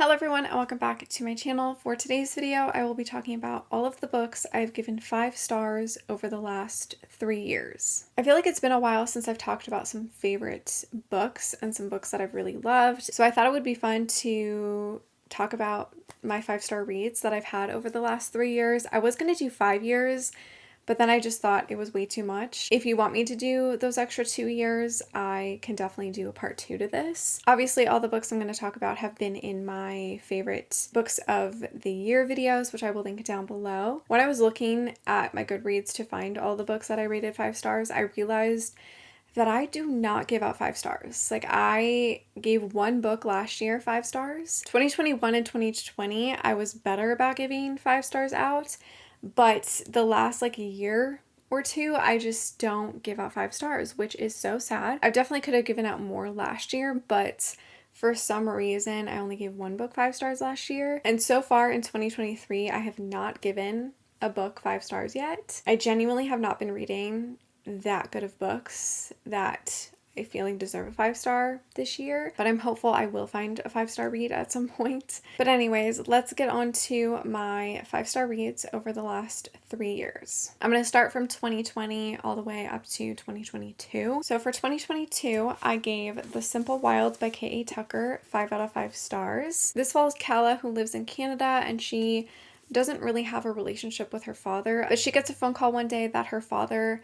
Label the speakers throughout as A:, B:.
A: Hello everyone and welcome back to my channel. For today's video, I will be talking about all of the books I've given 5 stars over the last 3 years. I feel like it's been a while since I've talked about some favorite books and some books that I've really loved, so I thought it would be fun to talk about my 5-star reads that I've had over the last 3 years. I was going to do 5 years, but then I just thought it was way too much. If you want me to do those extra 2 years, I can definitely do a part 2 to this. Obviously, all the books I'm going to talk about have been in my favorite books of the year videos, which I will link down below. When I was looking at my Goodreads to find all the books that I rated 5 stars, I realized that I do not give out 5 stars. Like, I gave one book last year 5 stars. 2021 and 2020, I was better about giving 5 stars out. But the last a year or two, I just don't give out 5 stars, which is so sad. I definitely could have given out more last year, but for some reason, I only gave one book 5 stars last year. And so far in 2023, I have not given a book 5 stars yet. I genuinely have not been reading that good of books that I feel like deserve a 5-star this year, but I'm hopeful I will find a 5-star read at some point. But anyways, let's get on to my 5-star reads over the last 3 years. I'm going to start from 2020 all the way up to 2022. So for 2022, I gave The Simple Wild by K.A. Tucker 5 out of 5 stars. This follows Calla, who lives in Canada, and she doesn't really have a relationship with her father, but she gets a phone call one day that her father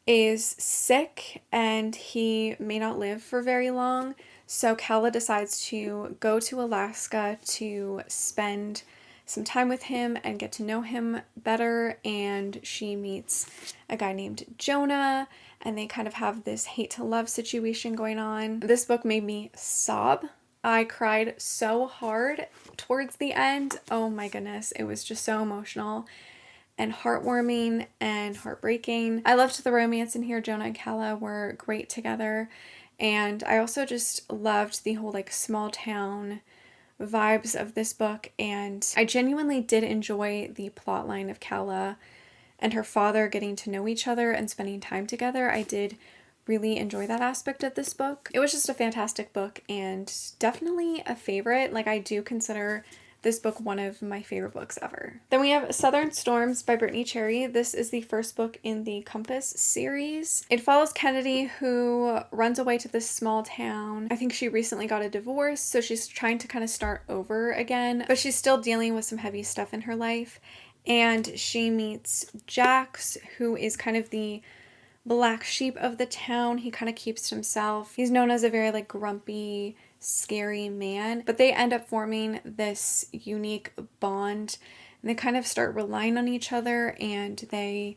A: is sick and he may not live for very long. So Calla decides to go to Alaska to spend some time with him and get to know him better, and she meets a guy named Jonah, and they kind of have this hate to love situation going on. This book made me sob. I cried so hard towards the end. Oh my goodness, it was just so emotional and heartwarming and heartbreaking. I loved the romance in here. Jonah and Calla were great together, and I also just loved the whole small town vibes of this book, and I genuinely did enjoy the plot line of Calla and her father getting to know each other and spending time together. I did really enjoy that aspect of this book. It was just a fantastic book and definitely a favorite. I do consider this book one of my favorite books ever. Then we have Southern Storms by Brittany Cherry. This is the first book in the Compass series. It follows Kennedy, who runs away to this small town. I think she recently got a divorce, so she's trying to kind of start over again, but she's still dealing with some heavy stuff in her life. And she meets Jax, who is kind of the black sheep of the town. He kind of keeps to himself. He's known as a very grumpy, scary man, but they end up forming this unique bond, and they kind of start relying on each other and they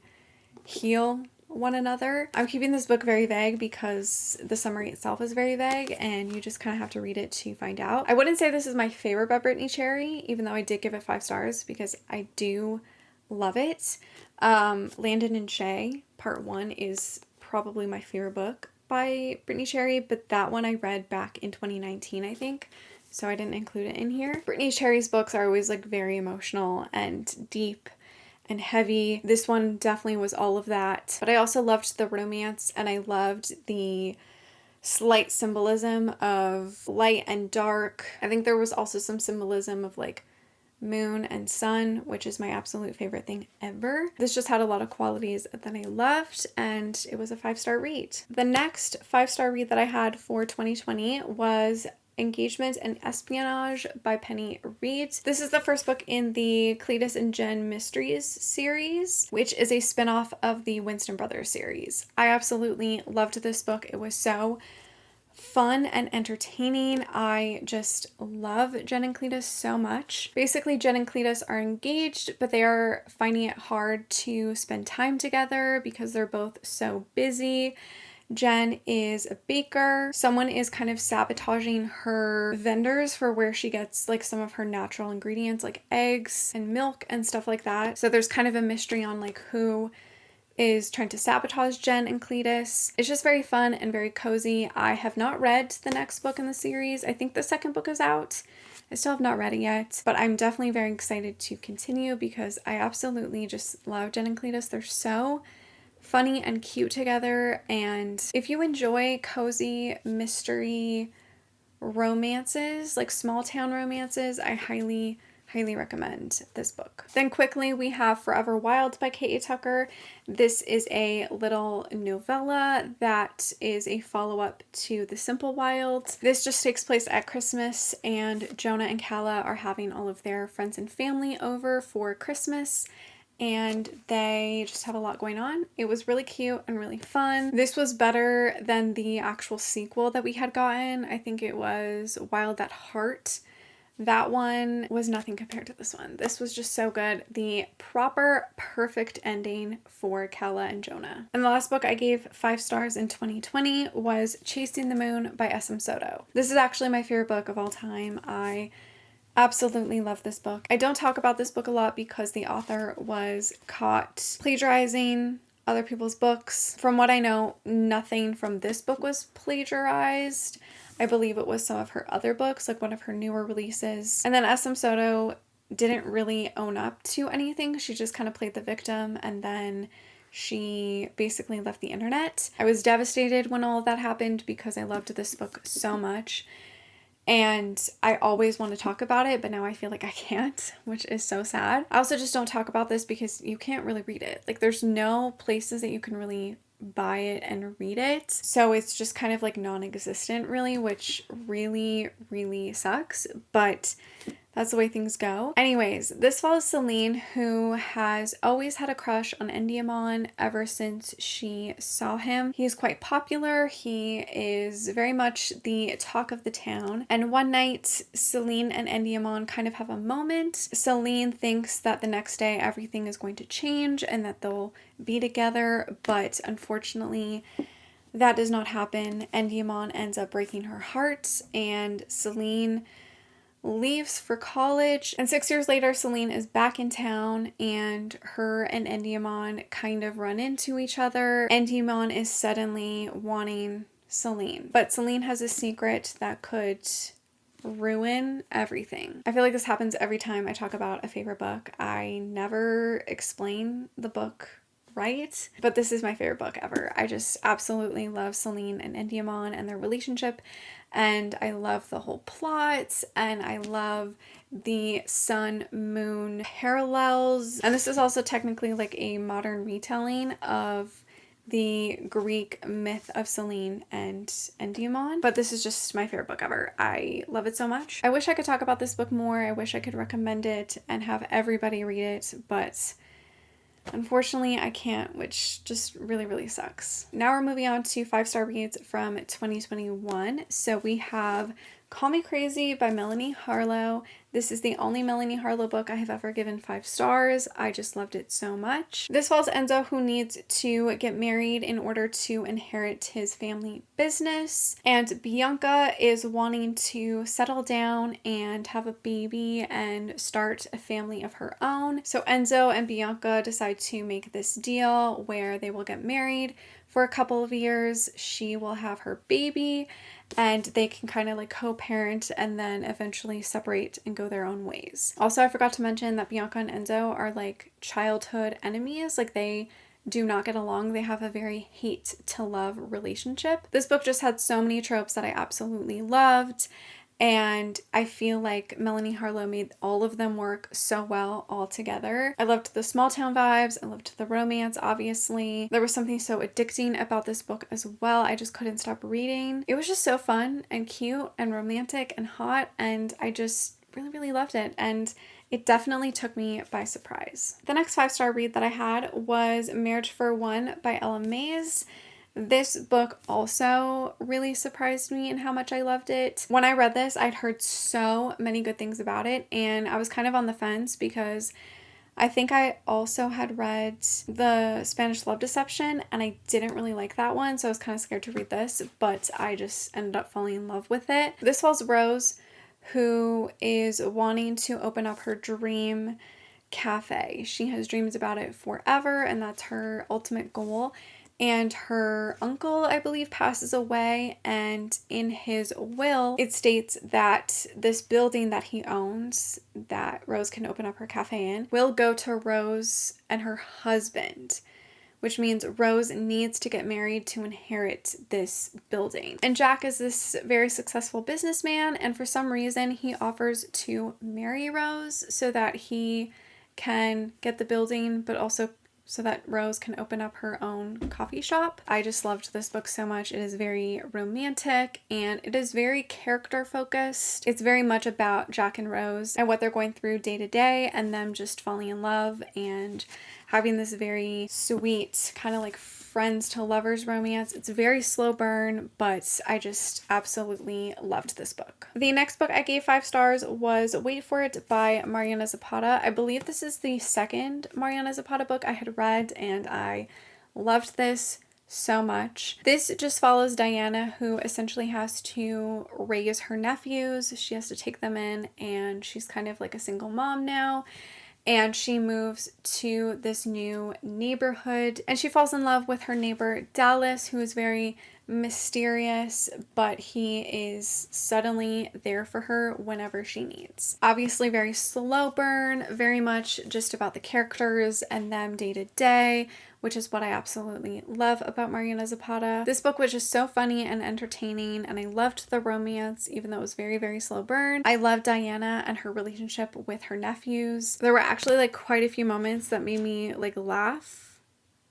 A: heal one another. I'm keeping this book very vague because the summary itself is very vague and you just kind of have to read it to find out. I wouldn't say this is my favorite by Brittany Cherry, even though I did give it 5 stars because I do love it. Landon and Shay Part 1 is probably my favorite book by Brittany Cherry, but that one I read back in 2019, I think, so I didn't include it in here. Brittany Cherry's books are always very emotional and deep and heavy. This one definitely was all of that, but I also loved the romance and I loved the slight symbolism of light and dark. I think there was also some symbolism of moon and sun, which is my absolute favorite thing ever. This just had a lot of qualities that I loved, and it was a 5-star read. The next 5-star read that I had for 2020 was Engagement and Espionage by Penny Reid. This is the first book in the Cletus and Jen Mysteries series, which is a spin-off of the Winston Brothers series. I absolutely loved this book. It was so fun and entertaining. I just love Jen and Cletus so much. Basically, Jen and Cletus are engaged, but they are finding it hard to spend time together because they're both so busy. Jen is a baker. Someone is kind of sabotaging her vendors for where she gets some of her natural ingredients like eggs and milk and stuff like that. So there's kind of a mystery on who is trying to sabotage Jen and Cletus. It's just very fun and very cozy. I have not read the next book in the series. I think the second book is out. I still have not read it yet, but I'm definitely very excited to continue because I absolutely just love Jen and Cletus. They're so funny and cute together, and if you enjoy cozy mystery romances, like small town romances, I highly recommend this book. Then quickly we have Forever Wild by K.A. Tucker. This is a little novella that is a follow-up to The Simple Wild. This just takes place at Christmas, and Jonah and Calla are having all of their friends and family over for Christmas, and they just have a lot going on. It was really cute and really fun. This was better than the actual sequel that we had gotten. I think it was Wild at Heart. That one was nothing compared to this one. This was just so good. The proper, perfect ending for Calla and Jonah. And the last book I gave 5 stars in 2020 was Chasing the Moon by S.M. Soto. This is actually my favorite book of all time. I absolutely love this book. I don't talk about this book a lot because the author was caught plagiarizing other people's books. From what I know, nothing from this book was plagiarized. I believe it was some of her other books, like one of her newer releases. And then S.M. Soto didn't really own up to anything. She just kind of played the victim, and then she basically left the internet. I was devastated when all of that happened because I loved this book so much. And I always want to talk about it, but now I feel like I can't, which is so sad. I also just don't talk about this because you can't really read it. Like, there's no places that you can really buy it and read it. So it's just kind of like non-existent really, which really, really sucks. But that's the way things go. Anyways, this follows Celine, who has always had a crush on Endymion ever since she saw him. He's quite popular. He is very much the talk of the town. And one night, Celine and Endymion kind of have a moment. Celine thinks that the next day everything is going to change and that they'll be together, but unfortunately, that does not happen. Endymion ends up breaking her heart, and Celine leaves for college, and 6 years later Celine is back in town, and her and Endymion kind of run into each other. Endymion is suddenly wanting Celine, but Celine has a secret that could ruin everything. I feel like this happens every time I talk about a favorite book. I never explain the book right, but this is my favorite book ever. I just absolutely love Celine and Endymion and their relationship, and I love the whole plot, and I love the sun-moon parallels. And this is also technically like a modern retelling of the Greek myth of Celine and Endymion, but this is just my favorite book ever. I love it so much. I wish I could talk about this book more. I wish I could recommend it and have everybody read it, but unfortunately, I can't, which just really, really sucks. Now we're moving on to 5-star reads from 2021. So we have Call Me Crazy by Melanie Harlow. This is the only Melanie Harlow book I have ever given 5 stars. I just loved it so much. This follows Enzo, who needs to get married in order to inherit his family business. And Bianca is wanting to settle down and have a baby and start a family of her own. So Enzo and Bianca decide to make this deal where they will get married for a couple of years. She will have her baby, and they can kind of like co-parent and then eventually separate and go their own ways. Also, I forgot to mention that Bianca and Enzo are like childhood enemies. Like, they do not get along. They have a very hate to love relationship. This book just had so many tropes that I absolutely loved, and I feel like Melanie Harlow made all of them work so well all together. I loved the small town vibes. I loved the romance, obviously. There was something so addicting about this book as well. I just couldn't stop reading. It was just so fun and cute and romantic and hot, and I just really, really loved it. And it definitely took me by surprise. The next 5-star read that I had was Marriage for One by Ella Mays. This book also really surprised me in how much I loved it. When I read this, I'd heard so many good things about it, and I was kind of on the fence because I think I also had read The Spanish Love Deception, and I didn't really like that one, so I was kind of scared to read this, but I just ended up falling in love with it. This follows Rose, who is wanting to open up her dream cafe. She has dreams about it forever, and that's her ultimate goal. And her uncle, I believe, passes away, and in his will, it states that this building that he owns, that Rose can open up her cafe in, will go to Rose and her husband, which means Rose needs to get married to inherit this building. And Jack is this very successful businessman, and for some reason he offers to marry Rose so that he can get the building, but also so that Rose can open up her own coffee shop. I just loved this book so much. It is very romantic and it is very character focused. It's very much about Jack and Rose and what they're going through day to day and them just falling in love and having this very sweet kind of like friends to lovers romance. It's a very slow burn, but I just absolutely loved this book. The next book I gave 5 stars was Wait For It by Mariana Zapata. I believe this is the second Mariana Zapata book I had read, and I loved this so much. This just follows Diana, who essentially has to raise her nephews. She has to take them in, and she's kind of like a single mom now. And she moves to this new neighborhood and she falls in love with her neighbor Dallas, who is very mysterious, but he is suddenly there for her whenever she needs. Obviously very slow burn, very much just about the characters and them day to day, which is what I absolutely love about Mariana Zapata. This book was just so funny and entertaining, and I loved the romance, even though it was very, very slow burn. I loved Diana and her relationship with her nephews. There were actually like quite a few moments that made me like laugh,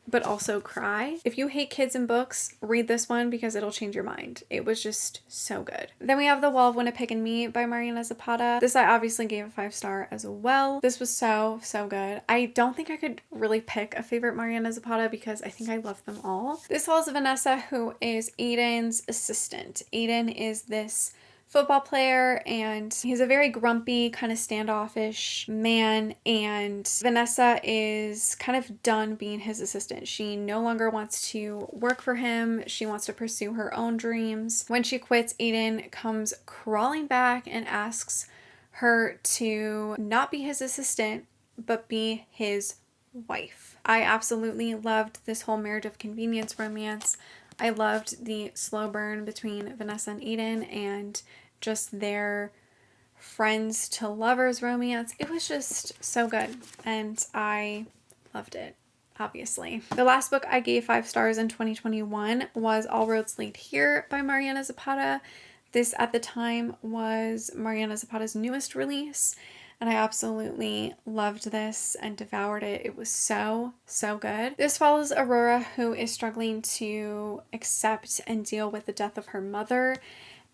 A: but also cry. If you hate kids and books, read this one because it'll change your mind. It was just so good. Then we have The Wall of Winnipeg and Me by Mariana Zapata. This I obviously gave a 5-star as well. This was so good. I don't think I could really pick a favorite Mariana Zapata because I think I love them all. This follows Vanessa, who is Aiden's assistant. Aiden is this football player and he's a very grumpy, kind of standoffish man, and Vanessa is kind of done being his assistant. She no longer wants to work for him. She wants to pursue her own dreams. When she quits, Aiden comes crawling back and asks her to not be his assistant but be his wife. I absolutely loved this whole marriage of convenience romance. I loved the slow burn between Vanessa and Aiden and just their friends to lovers romance. It was just so good and I loved it, obviously. The last book I gave 5 stars in 2021 was All Roads Lead Here by Mariana Zapata. This at the time was Mariana Zapata's newest release, and I absolutely loved this and devoured it. It was so good. This follows Aurora, who is struggling to accept and deal with the death of her mother,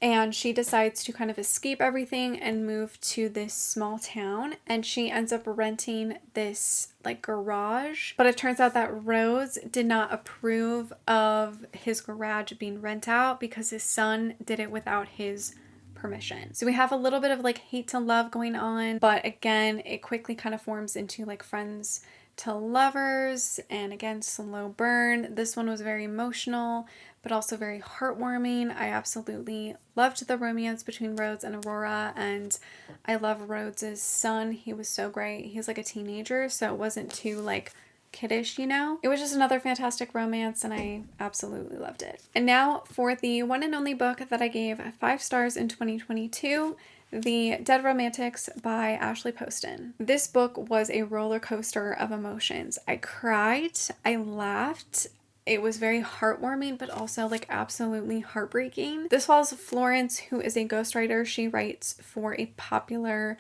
A: and she decides to kind of escape everything and move to this small town, and she ends up renting this like garage, but it turns out that Rose did not approve of his garage being rent out because his son did it without his permission. So we have a little bit of like hate to love going on, but again, it quickly kind of forms into like friends to lovers, and again, slow burn. This one was very emotional, but also very heartwarming. I absolutely loved the romance between Rhodes and Aurora, and I love Rhodes's son. He was so great. He was like a teenager, so it wasn't too like kiddish, you know? It was just another fantastic romance and I absolutely loved it. And now for the one and only book that I gave 5 stars in 2022, The Dead Romantics by Ashley Poston. This book was a roller coaster of emotions. I cried, I laughed, it was very heartwarming, but also like absolutely heartbreaking. This follows Florence, who is a ghostwriter. She writes for a popular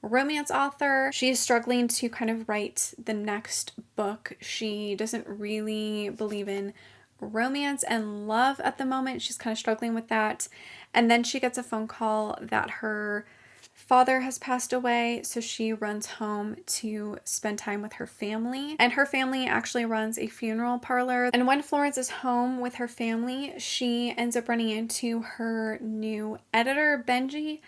A: romance author. She's struggling to kind of write the next book. She doesn't really believe in romance and love at the moment. She's kind of struggling with that. And then she gets a phone call that her father has passed away, so she runs home to spend time with her family. And her family actually runs a funeral parlor. And when Florence is home with her family, she ends up running into her new editor, Benji,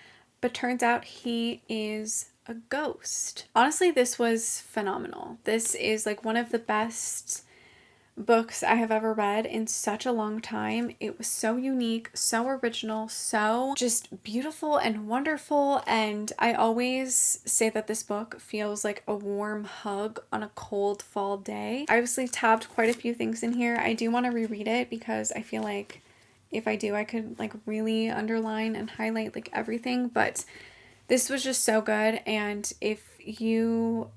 A: but turns out he is a ghost. Honestly, this was phenomenal. This is like one of the best books I have ever read in such a long time. It was so unique, so original, so just beautiful and wonderful, and I always say that this book feels like a warm hug on a cold fall day. I obviously tabbed quite a few things in here. I do want to reread it because I feel like if I do, I could like really underline and highlight like everything, but this was just so good. And if you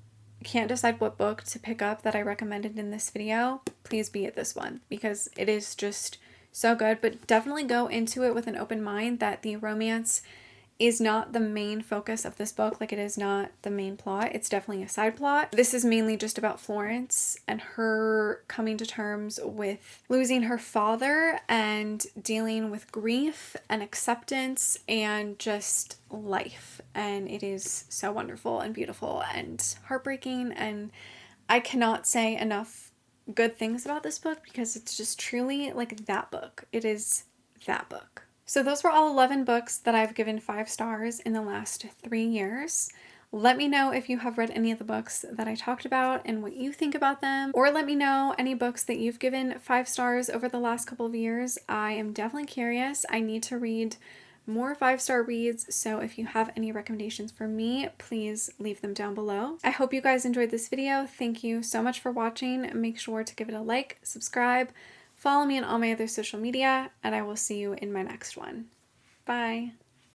A: can't decide what book to pick up that I recommended in this video, please be at this one because it is just so good. But definitely go into it with an open mind that the romance is not the main focus of this book. Like, it is not the main plot. It's definitely a side plot. This is mainly just about Florence and her coming to terms with losing her father and dealing with grief and acceptance and just life. And it is so wonderful and beautiful and heartbreaking. And I cannot say enough good things about this book because it's just truly like that book. It is that book. So those were all 11 books that I've given 5 stars in the last 3 years. Let me know if you have read any of the books that I talked about and what you think about them, or let me know any books that you've given 5 stars over the last couple of years. I am definitely curious. I need to read more 5-star reads, so if you have any recommendations for me, please leave them down below. I hope you guys enjoyed this video. Thank you so much for watching. Make sure to give it a like, subscribe, follow me on all my other social media, and I will see you in my next one. Bye!